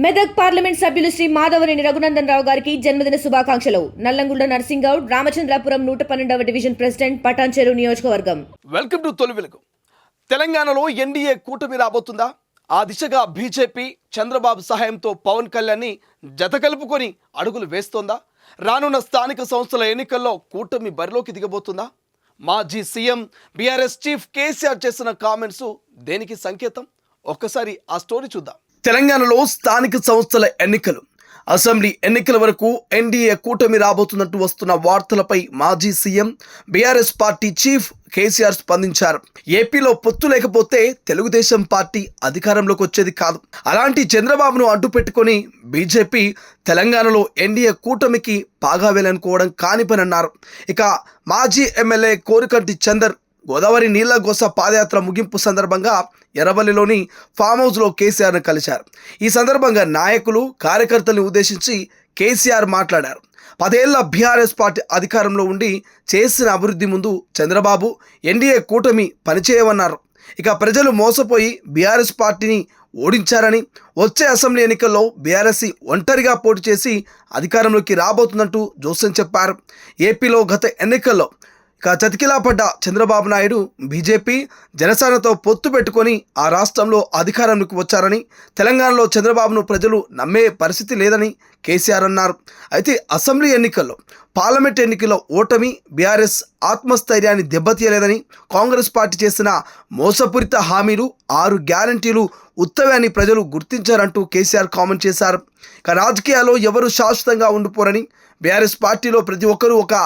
Medak parliament సభ్యులు శ్రీ మాధవనేని రఘునందన్ రావు గారికి జన్మదిన శుభాకాంక్షలు. నల్లంగుండ నర్సింగౌడ్, రామచంద్రాపురం 112వ డివిజన్ ప్రెసిడెంట్, పటాన్చెరు నియోజకవర్గం. వెల్కమ్ టు తొలి వెలుగు. తెలంగాణలో ఎన్డీఏ కూటమి రాబోతుందా? ఆ దిశగా బీజేపీ చంద్రబాబు సహాయంతో పవన్ కళ్యాణ్ని జత కలుపుకొని అడుగులు వేస్తోందా? రానున్న స్థానిక సంస్థల ఎన్నికల్లో కూటమి బరిలోకి దిగబోతుందా? మాజీ సీఎం బీఆర్ఎస్ చీఫ్ కేసీఆర్ చేసిన కామెంట్స్ దేనికి సంకేతం? ఒక్కసారి ఆ స్టోరీ చూద్దాం. తెలంగాణలో స్థానిక సంస్థల ఎన్నికలు, అసెంబ్లీ ఎన్నికల వరకు ఎన్డీఏ కూటమి రాబోతున్నట్టు వస్తున్న వార్తలపై మాజీ CM BRS party chief KCR స్పందించారు. ఏపీలో పొత్తు లేకపోతే తెలుగుదేశం పార్టీ అధికారంలోకి వచ్చేది కాదు. అలాంటి చంద్రబాబును అడ్డు పెట్టుకొని బీజేపీ తెలంగాణలో ఎన్డీఏ కూటమికి పాగా వేలనుకోవడం కాని పని అన్నారు. ఇక మాజీ ఎమ్మెల్యే కోరికంటి చందర్ గోదావరి నీళ్లగోస పాదయాత్ర ముగింపు సందర్భంగా ఎర్రవల్లిలోని ఫామ్ హౌస్లో కేసీఆర్ను కలిశారు. ఈ సందర్భంగా నాయకులు, కార్యకర్తలను ఉద్దేశించి కేసీఆర్ మాట్లాడారు. 10 ఏళ్ల బీఆర్ఎస్ పార్టీ అధికారంలో ఉండి చేసిన అభివృద్ధి ముందు చంద్రబాబు, ఎన్డీఏ కూటమి పనిచేయవన్నారు. ఇక ప్రజలు మోసపోయి బీఆర్ఎస్ పార్టీని ఓడించారని, వచ్చే అసెంబ్లీ ఎన్నికల్లో బీఆర్ఎస్ ఒంటరిగా పోటీ చేసి అధికారంలోకి రాబోతుందంటూ జోస్యం చెప్పారు. ఏపీలో గత ఎన్నికల్లో చతికిలా పడ్డ చంద్రబాబు నాయుడు బీజేపీ, జనసేనతో పొత్తు పెట్టుకొని ఆ రాష్ట్రంలో అధికారంలోకి వచ్చారని, తెలంగాణలో చంద్రబాబును ప్రజలు నమ్మే పరిస్థితి లేదని కేసీఆర్ అన్నారు. అయితే అసెంబ్లీ ఎన్నికల్లో, పార్లమెంట్ ఎన్నికల్లో ఓటమి బీఆర్ఎస్ ఆత్మస్థైర్యాన్ని దెబ్బతీయలేదని, కాంగ్రెస్ పార్టీ చేసిన మోసపూరిత హామీలు, 6 గ్యారంటీలు ఉత్తవే అని ప్రజలు గుర్తించారంటూ కేసీఆర్ కామెంట్ చేశారు. ఇక రాజకీయాల్లో ఎవరు శాశ్వతంగా ఉండిపోరని, బీఆర్ఎస్ పార్టీలో ప్రతి ఒక్కరూ ఒక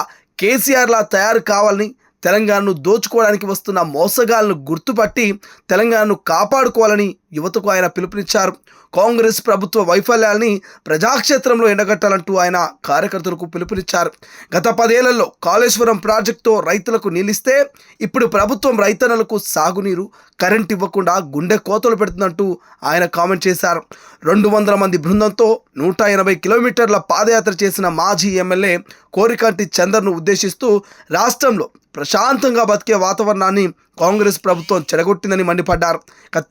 కేసీఆర్లా తయారు కావాలని, తెలంగాణను దోచుకోవడానికి వస్తున్న మోసగాళ్లను గుర్తుపట్టి తెలంగాణను కాపాడుకోవాలని యువతకు ఆయన పిలుపునిచ్చారు. కాంగ్రెస్ ప్రభుత్వ వైఫల్యాల్ని ప్రజాక్షేత్రంలో ఎండగట్టాలంటూ ఆయన కార్యకర్తలకు పిలుపునిచ్చారు. గత 10 ఏళ్లలో కాళేశ్వరం ప్రాజెక్టుతో రైతులకు నీళ్ళిస్తే ఇప్పుడు ప్రభుత్వం రైతన్నలకు సాగునీరు, కరెంట్ ఇవ్వకుండా గుండె కోతలు పెడుతుందంటూ ఆయన కామెంట్ చేశారు. 200 మంది బృందంతో 180 కిలోమీటర్ల పాదయాత్ర చేసిన మాజీ ఎమ్మెల్యే కోరికంటి చందర్ను ఉద్దేశిస్తూ రాష్ట్రంలో ప్రశాంతంగా బతికే వాతావరణాన్ని కాంగ్రెస్ ప్రభుత్వం చెడగొట్టిందని మండిపడ్డారు.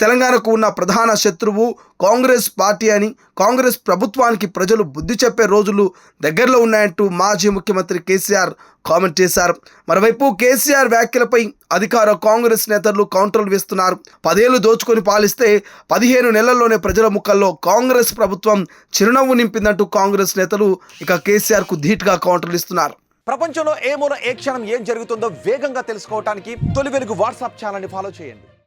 తెలంగాణకు ఉన్న ప్రధాన శత్రువు కాంగ్రెస్ పార్టీ అని, కాంగ్రెస్ ప్రభుత్వానికి ప్రజలు బుద్ధి చెప్పే రోజులు దగ్గరలో ఉన్నాయంటూ మాజీ ముఖ్యమంత్రి కేసీఆర్ కామెంట్ చేశారు. మరోవైపు కేసీఆర్ వ్యాఖ్యలపై అధికార కాంగ్రెస్ నేతలు కౌంటర్లు వేస్తున్నారు. 10 ఏళ్లు దోచుకొని పాలిస్తే 15 నెలల్లోనే ప్రజల ముఖంలో కాంగ్రెస్ ప్రభుత్వం చిరునవ్వు నింపిందంటూ కాంగ్రెస్ నేతలు ఇక కేసీఆర్కు ధీటుగా కౌంటర్లు ఇస్తున్నారు. ప్రపంచంలో ఏ మూల ఏ క్షణం ఏం జరుగుతుందో వేగంగా తెలుసుకోవడానికి తొలి వెలుగు వాట్సాప్ ఛానల్ని ఫాలో చేయండి.